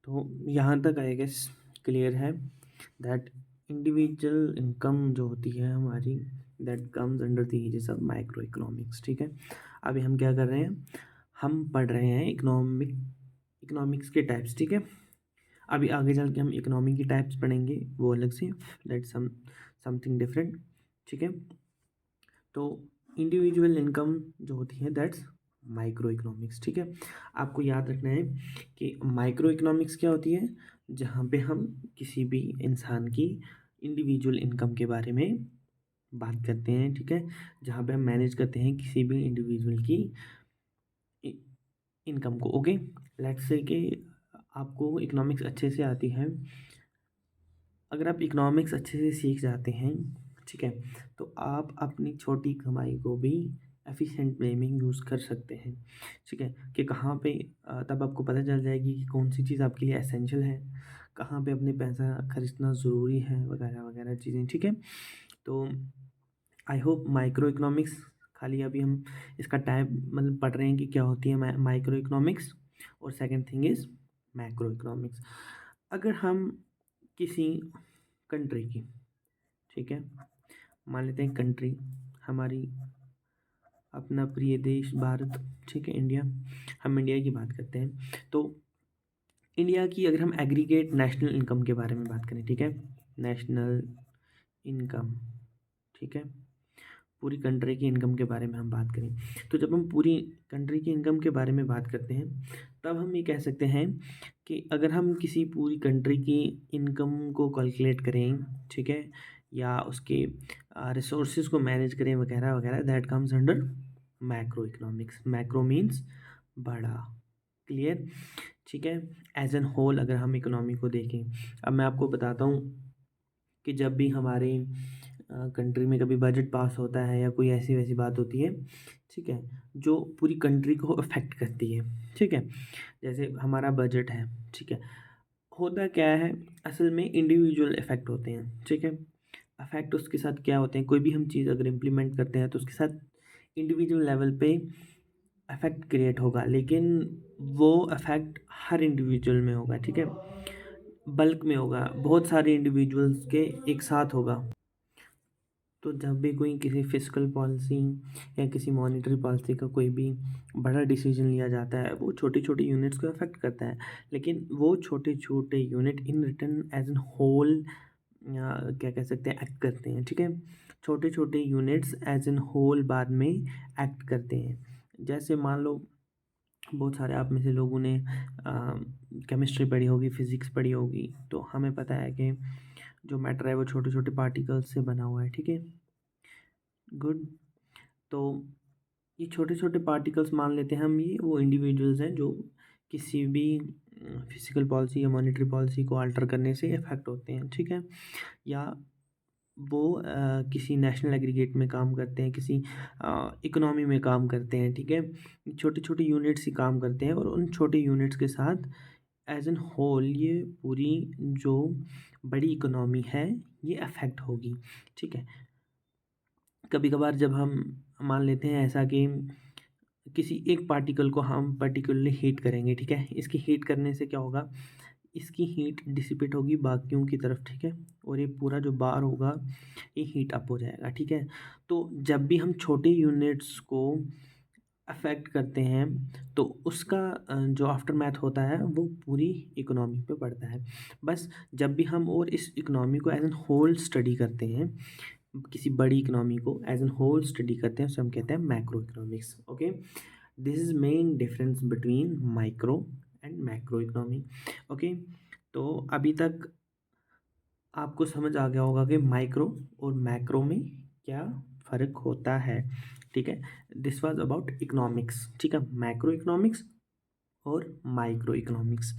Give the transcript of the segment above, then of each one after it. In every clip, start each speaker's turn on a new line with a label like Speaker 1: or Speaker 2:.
Speaker 1: तो यहाँ तक आई गेस क्लियर है दैट इंडिविजुअल इनकम जो होती है हमारी, that comes under the aegis of microeconomics. ठीक है, अभी हम क्या कर रहे हैं, हम पढ़ रहे हैं इकोनॉमिक्स के टाइप्स। ठीक है, अभी आगे चल के हम इकोनॉमी की टाइप्स पढ़ेंगे, वो अलग से, दैट समथिंग डिफरेंट। ठीक है, तो इंडिविजुअल इनकम जो होती है दैट्स माइक्रो इकोनॉमिक्स। ठीक है, आपको याद रखना है कि माइक्रो इकोनॉमिक्स क्या होती है, जहाँ पे हम किसी भी इंसान की इंडिविजुअल इनकम के बारे में बात करते हैं। ठीक है, जहाँ पे हम मैनेज करते हैं किसी भी इंडिविजुअल की इनकम को। ओके, लेट्स से कि आपको इकोनॉमिक्स अच्छे से आती है। अगर आप इकोनॉमिक्स अच्छे से सीख जाते हैं, ठीक है, तो आप अपनी छोटी कमाई को भी एफिशिएंट वे में यूज़ कर सकते हैं। ठीक है, कि कहाँ पे तब आपको पता चल जाएगी कि कौन सी चीज़ आपके लिए एसेंशियल है, कहाँ पे अपने पैसा खर्चना ज़रूरी है, वगैरह वगैरह चीज़ें। ठीक है, तो आई होप माइक्रो इकोनॉमिक्स, खाली अभी हम इसका टाइप मतलब पढ़ रहे हैं कि क्या होती है माइक्रो इकोनॉमिक्स, और second thing is macro economics. अगर हम किसी कंट्री की, ठीक है, मान लेते हैं कंट्री हमारी अपना प्रिय देश भारत, ठीक है, इंडिया, हम इंडिया की बात करते हैं। तो इंडिया की अगर हम एग्रीगेट नेशनल इनकम के बारे में बात करें, ठीक है, नेशनल इनकम, ठीक है, पूरी कंट्री की इनकम के बारे में हम बात करें, तो जब हम पूरी कंट्री की इनकम के बारे में बात करते हैं, तब हम ये कह सकते हैं कि अगर हम किसी पूरी कंट्री की इनकम को कैलकुलेट करें, ठीक है, या उसके रिसोर्सेज को मैनेज करें वगैरह वगैरह, that comes under macro economics. Macro means बड़ा, क्लियर। ठीक है, एज एन होल अगर हम इकोनॉमी को देखें, अब मैं आपको बताता हूँ कि जब भी हमारे कंट्री में कभी बजट पास होता है या कोई ऐसी वैसी बात होती है, ठीक है, जो पूरी कंट्री को अफेक्ट करती है। ठीक है, जैसे हमारा बजट है, ठीक है, होता क्या है, असल में इंडिविजुअल इफेक्ट होते हैं। ठीक है, अफेक्ट उसके साथ क्या होते हैं, कोई भी हम चीज़ अगर इम्प्लीमेंट करते हैं तो उसके साथ इंडिविजुअल लेवल पे अफेक्ट क्रिएट होगा, लेकिन वो अफेक्ट हर इंडिविजुअल में होगा। ठीक है, बल्क में होगा, बहुत सारे इंडिविजुअल्स के एक साथ होगा। तो जब भी कोई किसी फिस्कल पॉलिसी या किसी मॉनेटरी पॉलिसी का कोई भी बड़ा डिसीजन लिया जाता है, वो छोटी छोटी यूनिट्स को अफेक्ट करता है, लेकिन वो छोटे छोटे unit in return as an whole क्या कह सकते हैं, एक्ट करते हैं। ठीक है, छोटे छोटे यूनिट्स एज एन होल बाद में एक्ट करते हैं। जैसे मान लो बहुत सारे आप में से लोगों ने केमिस्ट्री पढ़ी होगी, फिज़िक्स पढ़ी होगी, तो हमें पता है कि जो मैटर है वो छोटे छोटे पार्टिकल्स से बना हुआ है। ठीक है, गुड। तो ये छोटे छोटे पार्टिकल्स मान लेते हैं हम, ये वो इंडिविजुअल्स हैं जो किसी भी फिजिकल पॉलिसी या मॉनेटरी पॉलिसी को अल्टर करने से इफेक्ट होते हैं। ठीक है, या वो किसी नेशनल एग्रीगेट में काम करते हैं, किसी इकोनॉमी में काम करते हैं। ठीक है, छोटे छोटे यूनिट्स ही काम करते हैं, और उन छोटे यूनिट्स के साथ एज एन होल ये पूरी जो बड़ी इकोनॉमी है ये अफेक्ट होगी। ठीक है, कभी कभार जब हम मान लेते हैं ऐसा कि किसी एक पार्टिकल को हम पर्टिकुलरली हीट करेंगे, ठीक है, इसकी हीट करने से क्या होगा, इसकी हीट डिसिपेट होगी बाकियों की तरफ। ठीक है, और ये पूरा जो बार होगा ये हीट अप हो जाएगा। ठीक है, तो जब भी हम छोटे यूनिट्स को अफेक्ट करते हैं तो उसका जो आफ्टर मैथ होता है वो पूरी इकोनॉमी पे पड़ता है। बस जब भी हम और इस इकोनॉमी को एज एन होल स्टडी करते हैं, किसी बड़ी इकोनॉमी को एज एन होल स्टडी करते हैं, उसे हम कहते हैं macro economics. Okay, this is main difference between micro and macro economy. Okay, तो अभी तक आपको समझ आ गया होगा कि माइक्रो और मैक्रो में क्या फ़र्क होता है। ठीक है, दिस वाज अबाउट इकोनॉमिक्स। ठीक है, मैक्रो इकोनॉमिक्स और माइक्रो इकोनॉमिक्स।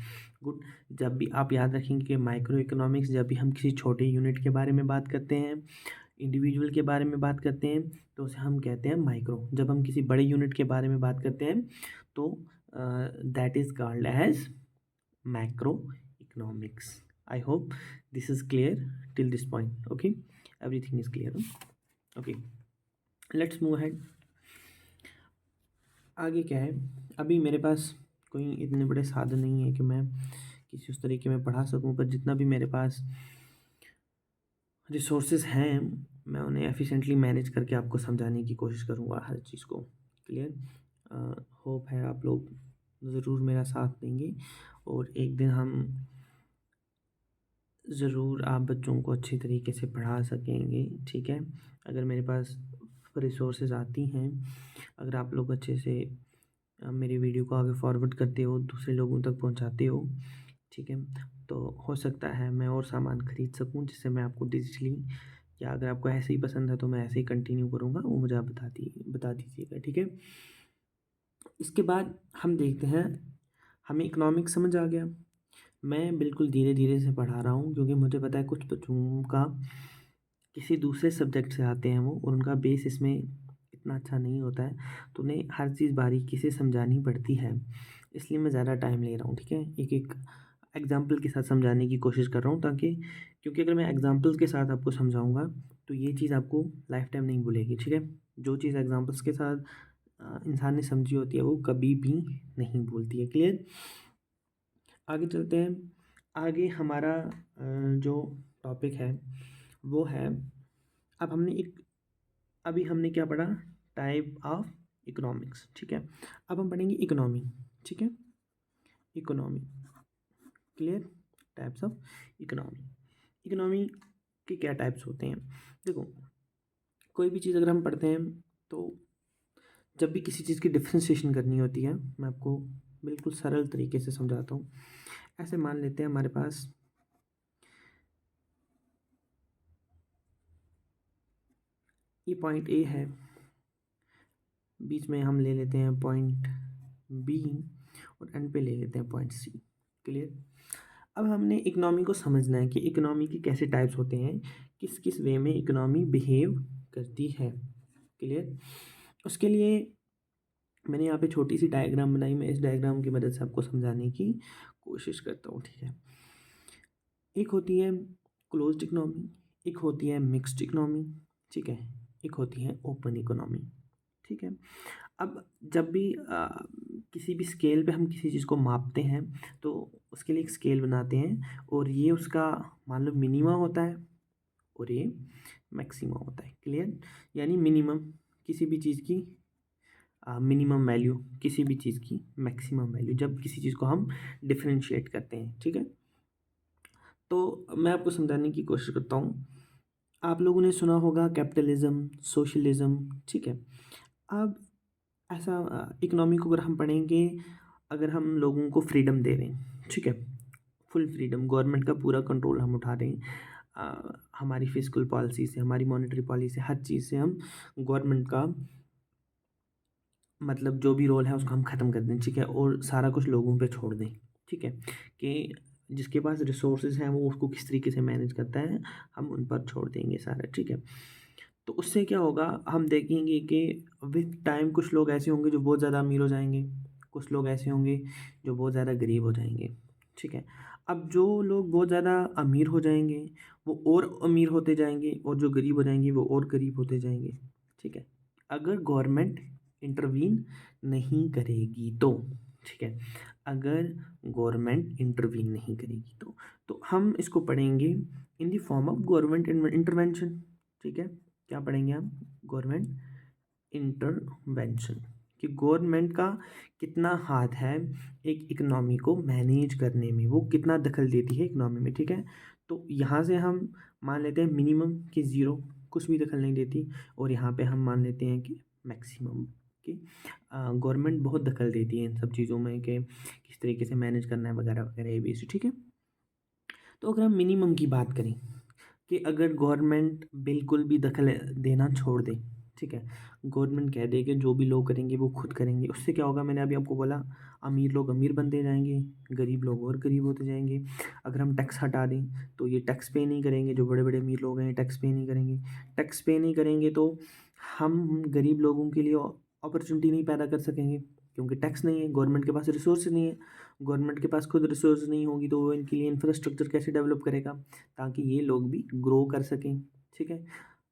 Speaker 1: गुड, जब भी आप याद रखेंगे कि माइक्रो इकोनॉमिक्स, जब भी हम किसी छोटे यूनिट के बारे में बात करते हैं, इंडिविजुअल के बारे में बात करते हैं, तो उसे हम कहते हैं माइक्रो। जब हम किसी बड़े यूनिट के बारे में बात करते हैं तो that is called as macro economics. I hope this is clear till this point. Okay, everything is clear, huh? Okay, let's move ahead. आगे क्या है, अभी मेरे पास कोई इतने बड़े साधन नहीं है कि मैं किसी उस तरीके में पढ़ा सकूँ, पर जितना भी मेरे पास रिसोर्सेज हैं मैं उन्हें एफिशिएंटली मैनेज करके आपको समझाने की कोशिश करूँगा हर चीज़ को। क्लियर? होप है आप लोग ज़रूर मेरा साथ देंगे और एक दिन हम ज़रूर आप बच्चों को अच्छी तरीके से पढ़ा सकेंगे, ठीक है? अगर मेरे पास रिसोर्सेज आती हैं, अगर आप लोग अच्छे से मेरी वीडियो को आगे फॉरवर्ड करते हो, दूसरे लोगों तक पहुंचाते हो, ठीक है, तो हो सकता है मैं और सामान ख़रीद सकूं जिससे मैं आपको डिजिटली, या अगर आपको ऐसे ही पसंद है तो मैं ऐसे ही कंटिन्यू करूँगा, वो मुझे आप बता दीजिएगा, ठीक है? इसके बाद हम देखते हैं, हमें इकोनॉमिक्स समझ आ गया। मैं बिल्कुल धीरे धीरे से पढ़ा रहा हूँ क्योंकि मुझे पता है कुछ बच्चों का किसी दूसरे सब्जेक्ट से आते हैं वो, और उनका बेस इसमें इतना अच्छा नहीं होता है, तो उन्हें हर चीज़ बारीकी से समझानी पड़ती है, इसलिए मैं ज़्यादा टाइम ले रहा हूँ, ठीक है? एक एक एग्जाम्पल के साथ समझाने की कोशिश कर रहा हूँ, ताकि क्योंकि अगर मैं एग्जाम्पल्स के साथ आपको समझाऊँगा तो ये चीज़ आपको लाइफ टाइम नहीं भूलेगी, ठीक है? जो चीज़ एग्जाम्पल्स के साथ इंसान ने समझी होती है वो कभी भी नहीं भूलती है। क्लियर? आगे चलते हैं। आगे हमारा जो टॉपिक है वो है, अब हमने एक अभी हमने क्या पढ़ा? टाइप ऑफ इकोनॉमिक्स, ठीक है? अब हम पढ़ेंगे इकोनॉमी, ठीक है? Economy. Clear? Types of economy. Economy के क्या टाइप्स होते हैं? देखो, कोई भी चीज़ अगर हम पढ़ते हैं तो जब भी किसी चीज़ की डिफ्रेंशिएशन करनी होती है, मैं आपको बिल्कुल सरल तरीके से समझाता हूँ। ऐसे मान लेते हैं हमारे पास ये पॉइंट ए है, बीच में हम ले लेते हैं पॉइंट बी और एंड पे ले लेते हैं पॉइंट सी। क्लियर? अब हमने इकोनॉमी को समझना है कि इकोनॉमी के कैसे टाइप्स होते हैं, किस किस वे में इकोनॉमी बिहेव करती है। क्लियर? उसके लिए मैंने यहाँ पे छोटी सी डायग्राम बनाई, मैं इस डायग्राम की मदद से आपको समझाने की कोशिश करता हूँ, ठीक है? एक होती है क्लोज्ड इकोनॉमी, एक होती है मिक्स्ड इकोनॉमी, ठीक है, एक होती है ओपन इकोनॉमी, ठीक है? अब जब भी किसी भी स्केल पे हम किसी चीज़ को मापते हैं तो उसके लिए एक स्केल बनाते हैं, और ये उसका मान लो मिनिमा होता है और ये मैक्सिमा होता है। क्लियर? यानी मिनिमम किसी भी चीज़ की मिनिमम वैल्यू, किसी भी चीज़ की मैक्सिमम वैल्यू, जब किसी चीज़ को हम डिफरेंशिएट करते हैं, ठीक है? तो मैं आपको समझाने की कोशिश करता हूँ। आप लोगों ने सुना होगा कैपिटलिज्म, सोशलिज्म, ठीक है? अब ऐसा इकोनॉमी को अगर हम पढ़ेंगे, अगर हम लोगों को फ्रीडम दे रहे हैं, ठीक है, फुल फ्रीडम, गवर्नमेंट का पूरा कंट्रोल हम उठा रहे हैं, हमारी फिजिकल पॉलिसी से, हमारी मॉनेटरी पॉलिसी से, हर चीज़ से हम गवर्नमेंट का मतलब जो भी रोल है उसको हम ख़त्म कर दें, ठीक है, और सारा कुछ लोगों पे छोड़ दें, ठीक है, कि जिसके पास रिसोर्सेज हैं वो उसको किस तरीके से मैनेज करता है, हम उन पर छोड़ देंगे सारा, ठीक है? तो उससे क्या होगा, हम देखेंगे कि विद टाइम कुछ लोग ऐसे होंगे जो बहुत ज़्यादा अमीर हो जाएंगे, कुछ लोग ऐसे होंगे जो बहुत ज़्यादा गरीब हो जाएंगे, ठीक है? अब जो लोग बहुत ज़्यादा अमीर हो जाएंगे वो और अमीर होते जाएंगे, और जो गरीब हो जाएंगे वो और गरीब होते जाएंगे, ठीक है, अगर गवर्नमेंट इंटरवीन नहीं करेगी तो, ठीक है, अगर गवर्नमेंट इंटरवीन नहीं करेगी तो हम इसको पढ़ेंगे in the form of government intervention, ठीक है? क्या पढ़ेंगे हम? गवर्नमेंट इंटरवेंशन, कि गवर्नमेंट का कितना हाथ है एक इकनॉमी को मैनेज करने में, वो कितना दखल देती है इकनॉमी में, ठीक है? तो यहाँ से हम मान लेते हैं मिनिमम कि ज़ीरो, कुछ भी दखल नहीं देती, और यहाँ पे हम मान लेते हैं कि मैक्सिमम, कि गवर्नमेंट बहुत दखल देती है इन सब चीज़ों में, कि किस तरीके से मैनेज करना है वगैरह वगैरह, ए बी सी, ठीक है? तो अगर हम मिनिमम की बात करें कि अगर गवर्नमेंट बिल्कुल भी दखल देना छोड़ दे, ठीक है, गवर्नमेंट कह दे कि जो भी लोग करेंगे वो खुद करेंगे, उससे क्या होगा? मैंने अभी आपको बोला, अमीर लोग अमीर बनते जाएंगे, गरीब लोग और गरीब होते जाएंगे। अगर हम टैक्स हटा दें तो ये टैक्स पे नहीं करेंगे, जो बड़े बड़े अमीर लोग हैं टैक्स पे नहीं करेंगे, टैक्स पे नहीं करेंगे तो हम गरीब लोगों के लिए अपॉर्चुनिटी नहीं पैदा कर सकेंगे, क्योंकि टैक्स नहीं है, गवर्नमेंट के पास रिसोर्स नहीं है, गवर्नमेंट के पास खुद रिसोर्स नहीं होगी तो वो इनके लिए इंफ्रास्ट्रक्चर कैसे डेवलप करेगा ताकि ये लोग भी ग्रो कर सकें, ठीक है?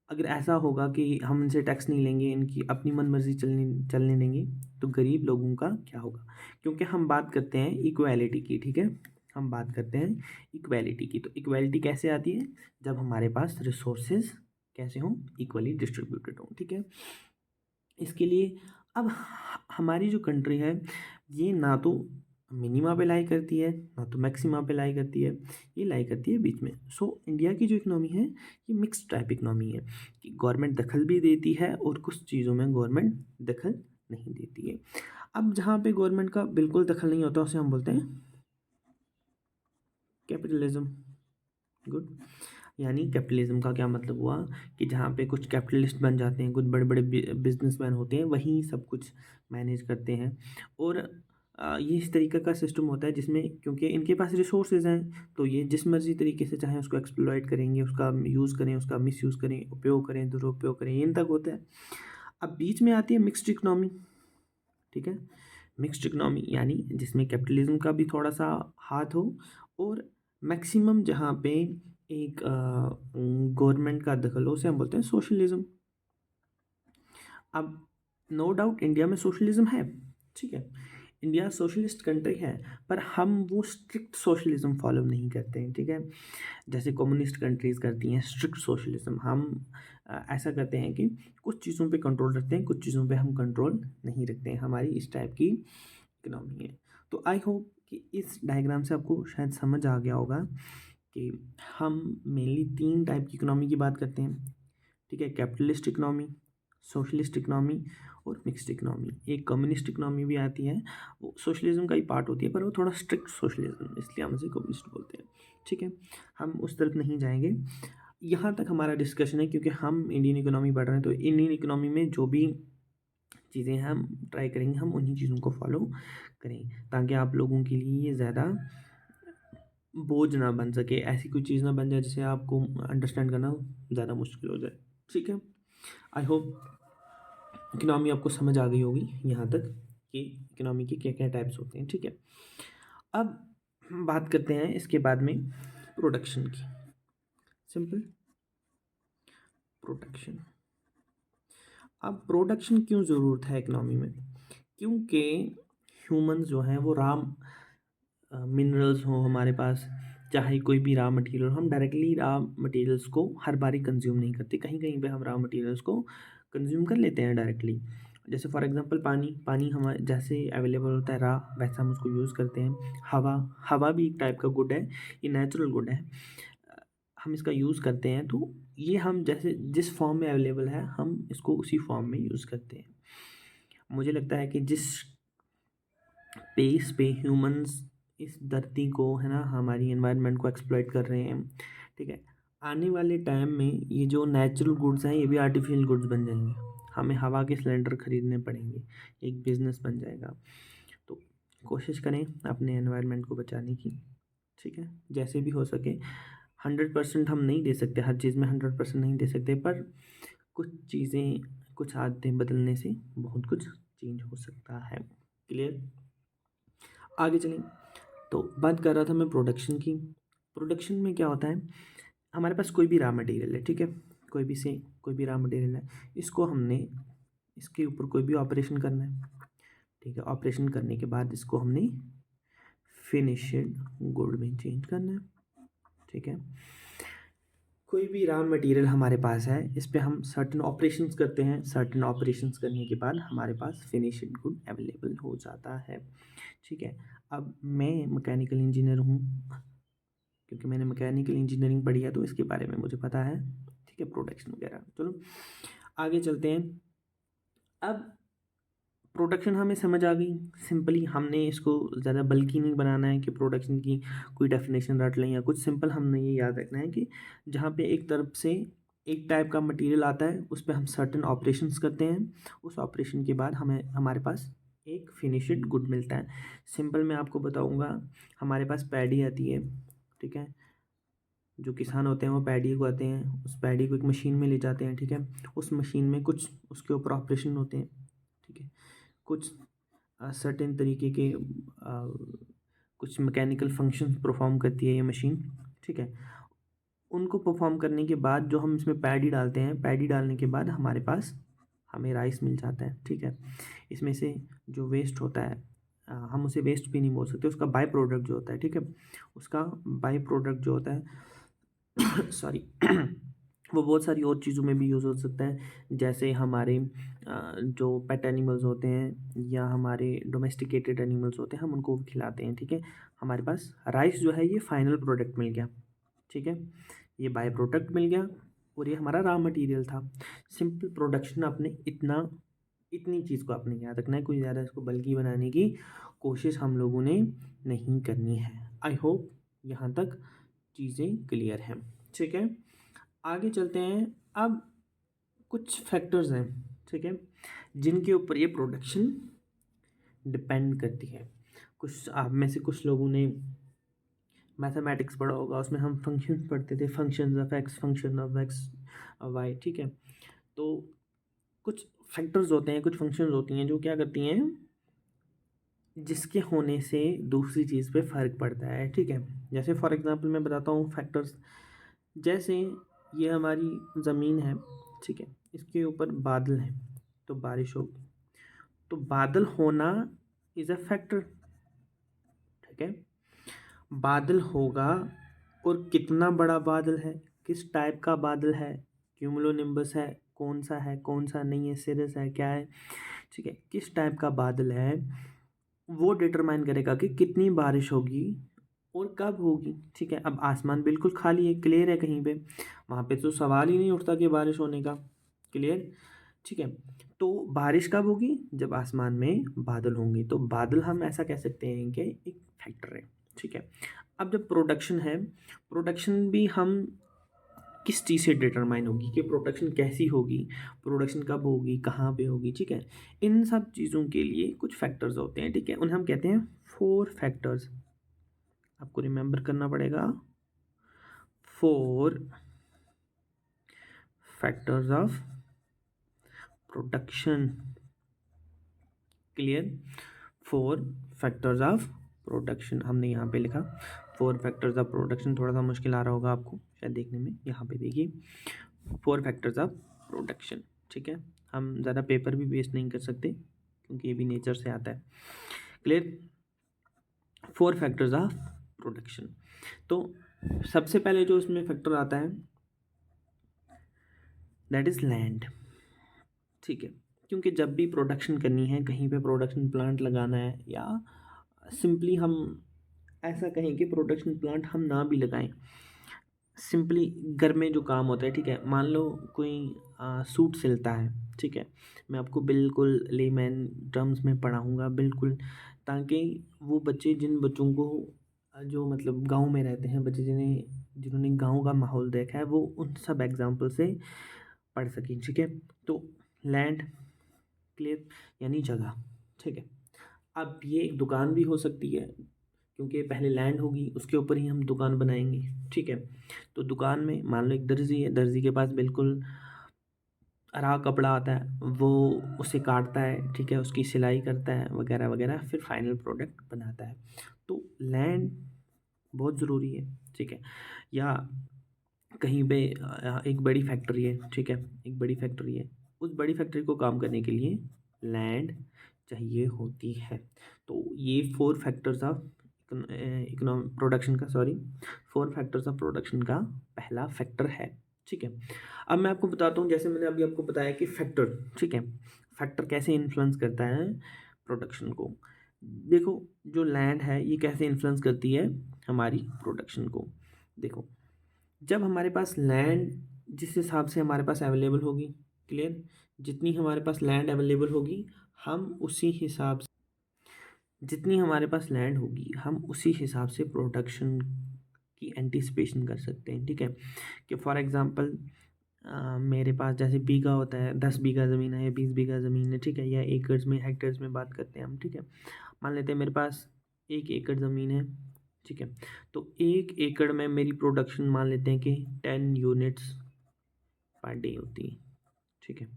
Speaker 1: अगर ऐसा होगा कि हम इनसे टैक्स नहीं लेंगे, इनकी अपनी मनमर्जी चलने देंगे, तो गरीब लोगों का क्या होगा? क्योंकि हम बात करते हैं इक्वालिटी की, ठीक है, हम बात करते हैं इक्वालिटी की। तो इक्वालिटी कैसे आती है? जब हमारे पास रिसोर्सेज कैसे हों, इक्वली डिस्ट्रीब्यूटेड हों, ठीक है। इसके लिए अब हमारी जो कंट्री है ये ना तो मिनिमा पे लाई करती है ना तो मैक्सिमा पे लाई करती है, ये लाई करती है बीच में। सो इंडिया की जो इकनॉमी है ये मिक्स टाइप इकनॉमी है कि गवर्नमेंट दखल भी देती है और कुछ चीज़ों में गवर्नमेंट दखल नहीं देती है। अब जहाँ पे गवर्नमेंट का बिल्कुल दखल नहीं होता उसे हम बोलते हैं कैपिटलिज्म। गुड। यानी कैपिटलिज्म का क्या मतलब हुआ कि जहाँ पे कुछ कैपिटलिस्ट बन जाते हैं, कुछ बड़े बड़े बिजनेसमैन होते हैं, वही सब कुछ मैनेज करते हैं। और ये इस तरीके का सिस्टम होता है जिसमें क्योंकि इनके पास रिसोर्सेज हैं तो ये जिस मर्जी तरीके से चाहें उसको एक्सप्लॉइट करेंगे, उसका यूज़ करें, उसका मिसयूज़ करें, उपयोग करें, दुरुपयोग करें, इन तक होता है। अब बीच में आती है मिक्स्ड इकनॉमी, ठीक है। मिक्स्ड इकनॉमी यानी जिसमें कैपिटलिज्म का भी थोड़ा सा हाथ हो और मैक्सिमम जहाँ पे एक गवर्नमेंट का दखल हो, उसे हम बोलते हैं सोशलिज्म। अब नो डाउट इंडिया में सोशलिज्म है, ठीक है, इंडिया सोशलिस्ट कंट्री है, पर हम वो स्ट्रिक्ट सोशलिज्म फॉलो नहीं करते हैं, ठीक है। जैसे कम्युनिस्ट कंट्रीज़ करती हैं स्ट्रिक्ट सोशलिज्म, हम ऐसा करते हैं कि कुछ चीज़ों पे कंट्रोल रखते हैं, कुछ चीज़ों पे हम कंट्रोल नहीं रखते हैं। हमारी इस टाइप की इकनॉमी है। तो आई होप कि इस डायग्राम से आपको शायद समझ आ गया होगा कि हम मेनली 3 टाइप की इकनॉमी की बात करते हैं, ठीक है। कैपिटलिस्ट इकनॉमी, सोशलिस्ट इकनॉमी और मिक्स्ड इकनॉमी। एक कम्युनिस्ट इकनॉमी भी आती है, वो सोशलिज्म का ही पार्ट होती है पर वो थोड़ा स्ट्रिक्ट सोशलिज्म, इसलिए हम उसे कम्युनिस्ट बोलते हैं, ठीक है। हम उस तरफ नहीं जाएंगे। यहाँ तक हमारा डिस्कशन है क्योंकि हम इंडियन इकोनॉमी पढ़ रहे हैं, तो इंडियन इकोनॉमी में जो भी चीज़ें हैं हम ट्राई करेंगे हम उन्हीं चीज़ों को फॉलो करें ताकि आप लोगों के लिए ये ज़्यादा बोझ ना बन सके, ऐसी कोई चीज़ ना बन जाए जिसे आपको अंडरस्टैंड करना ज़्यादा मुश्किल हो जाए, ठीक है। आई होप इकोनॉमी आपको समझ आ गई होगी यहाँ तक कि इकोनॉमी के क्या क्या टाइप्स होते हैं, ठीक है। अब हम बात करते हैं इसके बाद में प्रोडक्शन की। Simple production. अब प्रोडक्शन क्यों ज़रूरत है इकोनॉमी में? क्योंकि ह्यूमंस जो हैं वो मिनरल्स हों हमारे पास, चाहे कोई भी रॉ मटेरियल, हम डायरेक्टली रॉ मटेरियल्स को हर बारी कंज्यूम नहीं करते, कहीं कहीं पे हम रॉ मटेरियल्स को कंज्यूम कर लेते हैं डायरेक्टली। जैसे फॉर एग्जांपल पानी हमारे जैसे अवेलेबल होता है रॉ, वैसा हम उसको यूज़ करते हैं। हवा भी एक टाइप का गुड है, ये नेचुरल गुड है, हम इसका यूज़ करते हैं। तो ये हम जैसे जिस फॉर्म में अवेलेबल है हम इसको उसी फॉर्म में यूज़ करते हैं। मुझे लगता है कि जिस पेस पे ह्यूमंस इस धरती को है ना हमारी एनवायरनमेंट को एक्सप्लॉइट कर रहे हैं, ठीक है, आने वाले टाइम में ये जो नेचुरल गुड्स हैं ये भी आर्टिफिशियल गुड्स बन जाएंगे। हमें हवा के सिलेंडर खरीदने पड़ेंगे, एक बिजनेस बन जाएगा। तो कोशिश करें अपने एनवायरनमेंट को बचाने की, ठीक है, जैसे भी हो सके। 100% हम नहीं दे सकते, हर चीज़ में 100% नहीं दे सकते, पर कुछ चीज़ें कुछ आदतें बदलने से बहुत कुछ चेंज हो सकता है। क्लियर? आगे चलें। तो बात कर रहा था मैं प्रोडक्शन की। प्रोडक्शन में क्या होता है, हमारे पास कोई भी रॉ मटेरियल है, ठीक है, कोई भी रॉ मटेरियल है, इसको हमने इसके ऊपर कोई भी ऑपरेशन करना है, ठीक है। ऑपरेशन करने के बाद इसको हमने फिनिश्ड गुड में चेंज करना है, ठीक है। कोई भी रॉ मटेरियल हमारे पास है, इस पे हम सर्टेन ऑपरेशंस करते हैं, सर्टेन ऑपरेशंस करने के बाद हमारे पास फिनिश्ड गुड अवेलेबल हो जाता है, ठीक है। अब मैं मैकेनिकल इंजीनियर हूँ, क्योंकि मैंने मैकेनिकल इंजीनियरिंग पढ़ी है तो इसके बारे में मुझे पता है, ठीक है, प्रोडक्शन वगैरह। चलो आगे चलते हैं। अब प्रोडक्शन हमें समझ आ गई, सिंपली हमने इसको ज़्यादा बल्कि नहीं बनाना है कि प्रोडक्शन की कोई डेफिनेशन रट लें या कुछ। सिंपल हमने ये याद रखना है कि जहाँ पे एक तरफ से एक टाइप का मटेरियल आता है उस पर हम सर्टेन ऑपरेशंस करते हैं, उस ऑपरेशन के बाद हमें हमारे पास एक फिनिश्ड गुड मिलता है। सिंपल मैं आपको बताऊँगा, हमारे पास पैडी आती है, ठीक है, जो किसान होते हैं वो पैडी उगाते हैं, उस पैडी को एक मशीन में ले जाते हैं, ठीक है। उस मशीन में कुछ उसके ऊपर ऑपरेशन होते हैं, ठीक है, कुछ सर्टेन तरीके के कुछ मैकेनिकल फंक्शंस परफॉर्म करती है ये मशीन, ठीक है। उनको परफॉर्म करने के बाद जो हम इसमें पैडी डालते हैं, पैडी डालने के बाद हमारे पास हमें राइस मिल जाता है, ठीक है। इसमें से जो वेस्ट होता है हम उसे वेस्ट भी नहीं बोल सकते, उसका बाय प्रोडक्ट जो होता है, ठीक है, उसका बाय प्रोडक्ट जो होता है सॉरी वो बहुत सारी और चीज़ों में भी यूज़ हो सकता है, जैसे हमारे जो पेट एनिमल्स होते हैं या हमारे डोमेस्टिकेटेड एनिमल्स होते हैं, हम उनको खिलाते हैं, ठीक है। हमारे पास राइस जो है ये फाइनल प्रोडक्ट मिल गया, ठीक है, ये बाय प्रोडक्ट मिल गया और ये हमारा रॉ मटेरियल था। सिंपल प्रोडक्शन आपने इतनी चीज़ को आपने याद रखना है, कोई ज़्यादा इसको बल्कि बनाने की कोशिश हम लोगों ने नहीं करनी है। आई होप यहाँ तक चीज़ें क्लियर हैं, ठीक है। आगे चलते हैं। अब कुछ फैक्टर्स हैं, ठीक है, जिनके ऊपर ये प्रोडक्शन डिपेंड करती है। कुछ आप में से कुछ लोगों ने मैथमेटिक्स पढ़ा होगा, उसमें हम फंक्शन पढ़ते थे, function of x, function of x y, ठीक है। तो कुछ फैक्टर्स होते हैं, कुछ फंक्शंस होती हैं जो क्या करती हैं, जिसके होने से दूसरी चीज़ पे फ़र्क पड़ता है, ठीक है। जैसे फॉर एग्जांपल मैं बताता हूँ फैक्टर्स, जैसे ये हमारी ज़मीन है, ठीक है, इसके ऊपर बादल है तो बारिश होगी, तो बादल होना इज़ अ फैक्टर, ठीक है। बादल होगा और कितना बड़ा बादल है, किस टाइप का बादल है, क्यूमुलोनिम्बस है, कौन सा नहीं है, सिरस है, क्या है, ठीक है, किस टाइप का बादल है, वो डिटरमाइन करेगा कि कितनी बारिश होगी और कब होगी, ठीक है। अब आसमान बिल्कुल खाली है, क्लियर है, कहीं पे वहाँ पे तो सवाल ही नहीं उठता कि बारिश होने का, क्लियर, ठीक है। तो बारिश कब होगी, जब आसमान में बादल होंगे, तो बादल हम ऐसा कह सकते हैं कि एक फैक्टर है, ठीक है। अब जब प्रोडक्शन है, प्रोडक्शन भी हम किस चीज़ से डिटरमाइन होगी कि प्रोडक्शन कैसी होगी, प्रोडक्शन कब होगी, कहाँ पे होगी, ठीक है। इन सब चीज़ों के लिए कुछ फैक्टर्स होते हैं, ठीक है, उन्हें हम कहते हैं 4 फैक्टर्स। आपको रिमेंबर करना पड़ेगा 4 factors of production, clear. 4 factors of production हमने यहाँ पे लिखा, 4 फैक्टर्स ऑफ प्रोडक्शन, थोड़ा सा मुश्किल आ रहा होगा आपको शायद देखने में, यहाँ पे देखिए 4 फैक्टर्स ऑफ प्रोडक्शन, ठीक है। हम ज़्यादा पेपर भी वेस्ट नहीं कर सकते क्योंकि ये भी नेचर से आता है, क्लियर। 4 फैक्टर्स ऑफ प्रोडक्शन, तो सबसे पहले जो इसमें फैक्टर आता है दैट इज़ लैंड, ठीक है। क्योंकि जब भी प्रोडक्शन करनी है, कहीं पे प्रोडक्शन प्लांट लगाना है, या सिंपली हम ऐसा कहें कि प्रोडक्शन प्लांट हम ना भी लगाएं, सिंपली घर में जो काम होता है, ठीक है, मान लो कोई सूट सिलता है, ठीक है, मैं आपको बिल्कुल लेमैन टर्म्स में पढ़ाऊँगा बिल्कुल, ताकि वो बच्चे, जिन बच्चों को जो मतलब गांव में रहते हैं बच्चे, जिन्होंने गांव का माहौल देखा है, वो उन सब एग्जाम्पल से पढ़ सकें, ठीक है। तो लैंड, क्लियर, यानी जगह, ठीक है। अब ये एक दुकान भी हो सकती है, क्योंकि पहले लैंड होगी, उसके ऊपर ही हम दुकान बनाएंगे, ठीक है। तो दुकान में मान लो एक दर्जी है, दर्जी के पास बिल्कुल हरा कपड़ा आता है, वो उसे काटता है, ठीक है, उसकी सिलाई करता है वगैरह वगैरह, फिर फाइनल प्रोडक्ट बनाता है। तो लैंड बहुत ज़रूरी है, ठीक है। या कहीं पे एक बड़ी फैक्ट्री है, ठीक है, एक बड़ी फैक्ट्री है, उस बड़ी फैक्ट्री को काम करने के लिए लैंड चाहिए होती है। तो ये 4 फैक्टर्स ऑफ इकोनॉमिक प्रोडक्शन का, सॉरी, 4 फैक्टर्स ऑफ प्रोडक्शन का पहला फैक्टर है, ठीक है। अब मैं आपको बताता हूँ, जैसे मैंने अभी आपको बताया कि फैक्टर, ठीक है, फैक्टर कैसे इन्फ्लुएंस करता है प्रोडक्शन को। देखो, जो लैंड है ये कैसे इन्फ्लुएंस करती है हमारी प्रोडक्शन को। देखो, जब हमारे पास लैंड जिस हिसाब से हमारे पास अवेलेबल होगी, क्लियर, जितनी हमारे पास लैंड अवेलेबल होगी, हम उसी हिसाब से, जितनी हमारे पास लैंड होगी, हम उसी हिसाब से प्रोडक्शन की एंटिसिपेशन कर सकते हैं, ठीक है। कि फॉर एग्जांपल मेरे पास जैसे बीघा होता है, 10 बीघा ज़मीन है या 20 बीघा ज़मीन है, ठीक है, या एकर्स में, हेक्टेयर्स में बात करते हैं हम, ठीक है। मान लेते हैं मेरे पास 1 एकड़ ज़मीन है, ठीक है। तो 1 एकड़ में मेरी प्रोडक्शन मान लेते हैं कि 10 यूनिट्स पर डे होती है, ठीक है।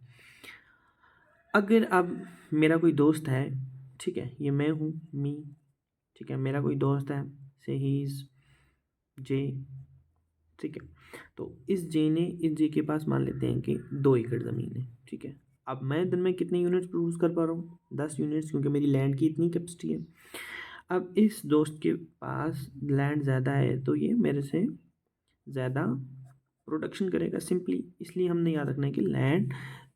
Speaker 1: अगर अब मेरा कोई दोस्त है, ठीक है, ये मैं हूँ, मी, ठीक है, मेरा कोई दोस्त है, से ही इज़ जे, ठीक है। तो इस जे के पास मान लेते हैं कि 2 एकड़ ज़मीन है, ठीक है, अब मैं दिन में कितने यूनिट्स प्रोड्यूस कर पा रहा हूँ? 10 यूनिट्स, क्योंकि मेरी लैंड की इतनी कैपेसिटी है। अब इस दोस्त के पास लैंड ज़्यादा है तो ये मेरे से ज़्यादा प्रोडक्शन करेगा सिंपली। इसलिए हमने याद रखना है कि land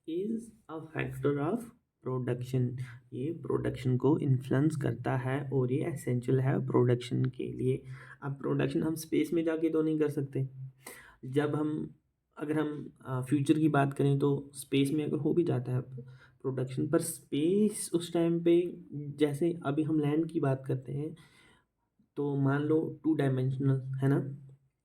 Speaker 1: is a factor of production. ये प्रोडक्शन को इन्फ्लुएंस करता है और ये एसेंशियल है प्रोडक्शन के लिए। अब प्रोडक्शन हम स्पेस में जाके तो नहीं कर सकते। जब हम अगर हम फ्यूचर की बात करें तो स्पेस में अगर हो भी जाता है प्रोडक्शन, पर स्पेस उस टाइम पे, जैसे अभी हम लैंड की बात करते हैं तो मान लो 2 डायमेंशनल है ना,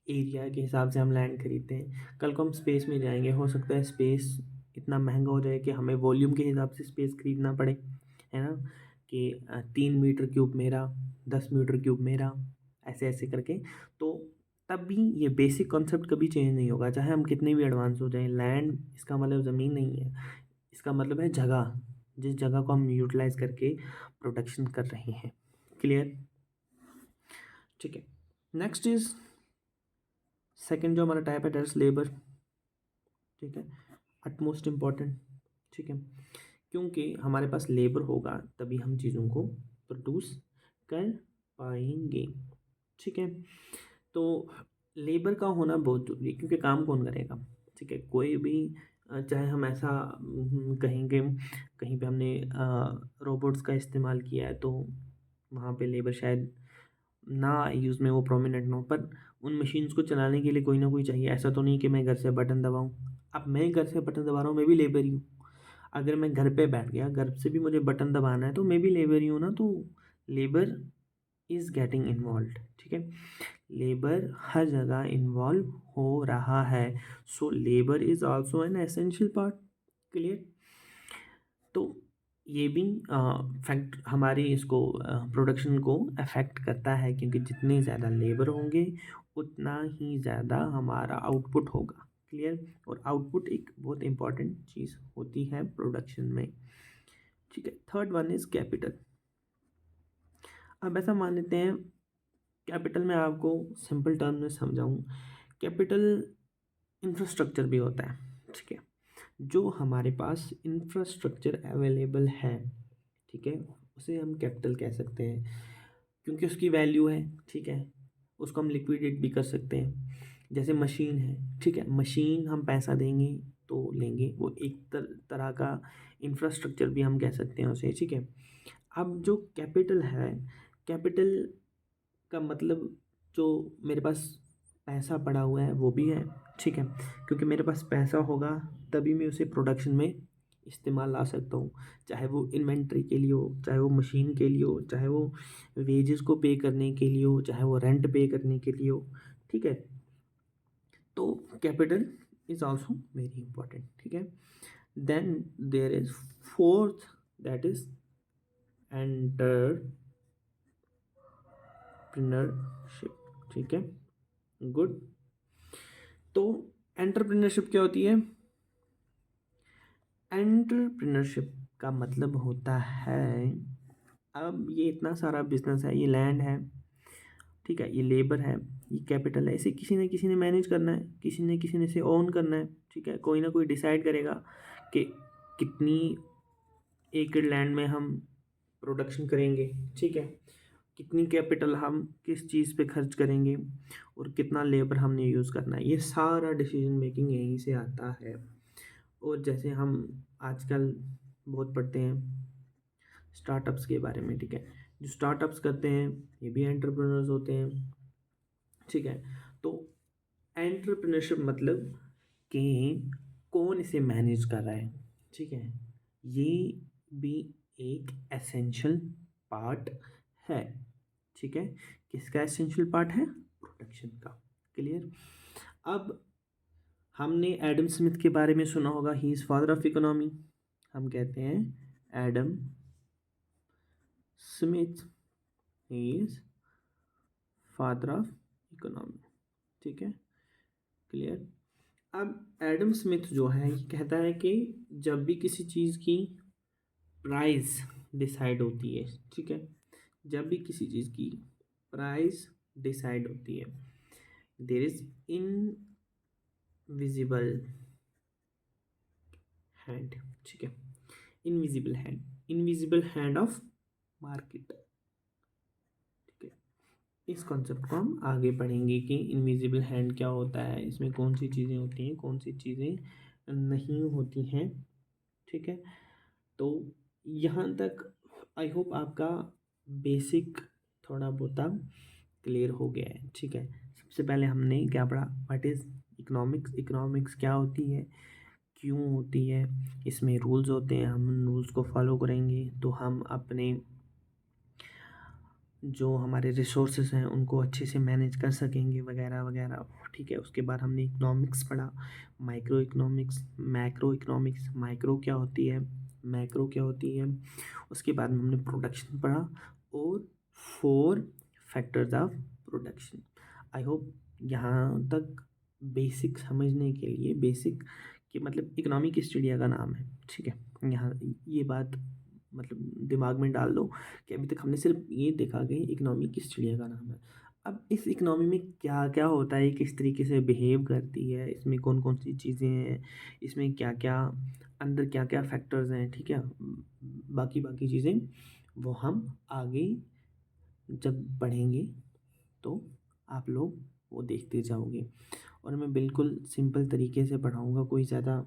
Speaker 1: एरिया के हिसाब से हम लैंड खरीदते हैं। कल को हम स्पेस में जाएंगे, हो सकता है स्पेस इतना महंगा हो जाए कि हमें वॉल्यूम के हिसाब से स्पेस खरीदना पड़े, है ना, कि 3 मीटर क्यूब मेरा, 10 मीटर क्यूब मेरा, ऐसे ऐसे करके। तो तब भी ये बेसिक कॉन्सेप्ट कभी चेंज नहीं होगा, चाहे हम कितने भी एडवांस हो जाएं। लैंड इसका मतलब ज़मीन नहीं है, इसका मतलब है जगह, जिस जगह को हम यूटिलाइज करके प्रोडक्शन कर रहे हैं। क्लियर? ठीक है। नेक्स्ट इज सेकंड जो हमारा टाइप है, दैट इज लेबर। ठीक है, अटमोस्ट इम्पॉर्टेंट। ठीक है, क्योंकि हमारे पास लेबर होगा तभी हम चीज़ों को प्रोड्यूस कर पाएंगे। ठीक है, तो लेबर का होना बहुत जरूरी है, क्योंकि काम कौन करेगा? ठीक है, कोई भी चाहे हम ऐसा कहेंगे कहीं पे हमने रोबोट्स का इस्तेमाल किया है तो वहाँ पे लेबर शायद ना यूज़ में वो प्रोमिनेंट ना हो, पर उन मशीन्स को चलाने के लिए कोई ना कोई चाहिए। ऐसा तो नहीं कि मैं घर से बटन दबाऊँ। अब मैं घर से बटन दबा रहा हूँ, मैं भी लेबर ही हूँ। अगर मैं घर पे बैठ गया, घर से भी मुझे बटन दबाना है, तो मैं भी लेबर ही हूँ ना। तो लेबर इज़ गेटिंग इन्वॉल्व। ठीक है, लेबर हर जगह इन्वॉल्व हो रहा है। So labour is also an essential part. Clear? तो ये भी फैक्ट हमारी इसको प्रोडक्शन को अफेक्ट करता है, क्योंकि जितने ज़्यादा लेबर होंगे उतना ही ज़्यादा हमारा आउटपुट होगा। क्लियर? और आउटपुट एक बहुत इंपॉर्टेंट चीज़ होती है प्रोडक्शन में। ठीक है, थर्ड वन इज़ कैपिटल। अब ऐसा मान लेते हैं, कैपिटल में आपको सिंपल टर्म में समझाऊँ, कैपिटल इंफ्रास्ट्रक्चर भी होता है। ठीक है, जो हमारे पास इंफ्रास्ट्रक्चर अवेलेबल है, ठीक है, उसे हम कैपिटल कह सकते हैं, क्योंकि उसकी वैल्यू है। ठीक है, उसको हम लिक्विडेट भी कर सकते हैं। जैसे मशीन है, ठीक है, मशीन हम पैसा देंगे तो लेंगे, वो एक तरह का इंफ्रास्ट्रक्चर भी हम कह सकते हैं उसे। ठीक है, अब जो कैपिटल है, कैपिटल का मतलब जो मेरे पास पैसा पड़ा हुआ है वो भी है। ठीक है, क्योंकि मेरे पास पैसा होगा तभी मैं उसे प्रोडक्शन में इस्तेमाल ला सकता हूँ, चाहे वो इन्वेंट्री के लिए हो, चाहे वो मशीन के लिए हो, चाहे वो वेजेस को पे करने के लिए हो, चाहे वो रेंट पे करने के लिए हो। ठीक है, तो capital is also very important. ठीक है, then there is fourth, that is entrepreneurship. ठीक है, गुड। तो एंटरप्रेन्योरशिप क्या होती है? एंटरप्रेन्योरशिप का मतलब होता है, अब ये इतना सारा बिजनेस है, ये लैंड है, ठीक है, ये लेबर है, ये कैपिटल है, इसे किसी ने मैनेज करना है, किसी ने इसे ओन करना है। ठीक है, कोई ना कोई डिसाइड करेगा कि कितनी एकड़ लैंड में हम प्रोडक्शन करेंगे। ठीक है, कितनी कैपिटल हम किस चीज़ पे खर्च करेंगे और कितना लेबर हमने यूज़ करना है, ये सारा डिसीजन मेकिंग यहीं से आता है। और जैसे हम आजकल बहुत पढ़ते हैं स्टार्टअप्स के बारे में। ठीक है, जो स्टार्टअप्स करते हैं ये भी एंटरप्रेन्योर्स होते हैं। ठीक है, तो एंटरप्रेन्योरशिप मतलब कि कौन इसे मैनेज कर रहा है। ठीक है, ये भी एक एसेंशियल पार्ट है। ठीक है, किसका एसेंशियल पार्ट है? प्रोडक्शन का। क्लियर? अब हमने एडम स्मिथ के बारे में सुना होगा, he is father of economy. हम कहते हैं Adam Smith is father of economy. ठीक है, क्लियर? अब एडम स्मिथ जो है ये कहता है कि जब भी किसी चीज़ की प्राइस डिसाइड होती है, ठीक है, जब भी किसी चीज़ की प्राइस डिसाइड होती है, देयर इज इनविजिबल हैंड, ठीक है, invisible hand, invisible hand of market, ठीक है। इस कॉन्सेप्ट को हम आगे पढ़ेंगे कि इनविजिबल हैंड क्या होता है, इसमें कौन सी चीज़ें होती हैं, कौन सी चीज़ें नहीं होती हैं, ठीक है। तो यहाँ तक आई होप आपका बेसिक थोड़ा बहुत क्लियर हो गया है, ठीक है। सबसे पहले हमने क्या पढ़ा, व्हाट इज़ इकोनॉमिक्स, इकोनॉमिक्स क्या होती है, क्यों होती है, इसमें रूल्स होते हैं, हम उन रूल्स को फॉलो करेंगे तो हम अपने जो हमारे रिसोर्सेज हैं उनको अच्छे से मैनेज कर सकेंगे वगैरह वगैरह, ठीक है। उसके बाद हमने इकोनॉमिक्स पढ़ा, micro economics, macro economics, micro क्या होती है, मैक्रो क्या होती है। उसके बाद में हमने प्रोडक्शन पढ़ा और 4 factors of production. I hope यहाँ तक बेसिक समझने के लिए, बेसिक कि मतलब इकोनॉमी किस चिड़िया का नाम है, ठीक है। यहाँ ये बात मतलब दिमाग में डाल दो कि अभी तक हमने सिर्फ ये देखा कि इकोनॉमी किस चिड़िया का नाम है। अब इस इकोनॉमी में क्या क्या होता है, किस तरीके से बिहेव करती है, इसमें कौन कौन सी चीज़ें हैं, इसमें क्या क्या अंदर क्या क्या फैक्टर्स हैं, ठीक है। बाकी बाकी चीज़ें वो हम आगे जब पढ़ेंगे तो आप लोग वो देखते जाओगे। और मैं बिल्कुल सिंपल तरीके से पढ़ाऊँगा, कोई ज़्यादा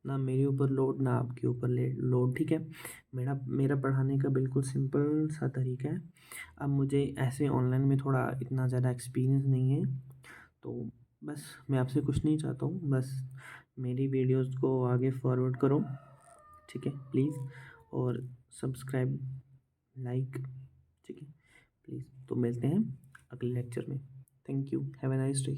Speaker 1: ना मेरे ऊपर लोड ना आपके ऊपर लोड, ठीक है। मेरा मेरा पढ़ाने का बिल्कुल सिंपल सा तरीका है। अब मुझे ऐसे ऑनलाइन में थोड़ा इतना ज़्यादा एक्सपीरियंस नहीं है, तो बस मैं आपसे कुछ नहीं चाहता हूँ, बस मेरी वीडियोस को आगे फॉरवर्ड करो, ठीक है प्लीज़, और सब्सक्राइब, लाइक, ठीक है प्लीज़। तो मिलते हैं अगले लेक्चर में। Thank you, have a nice day.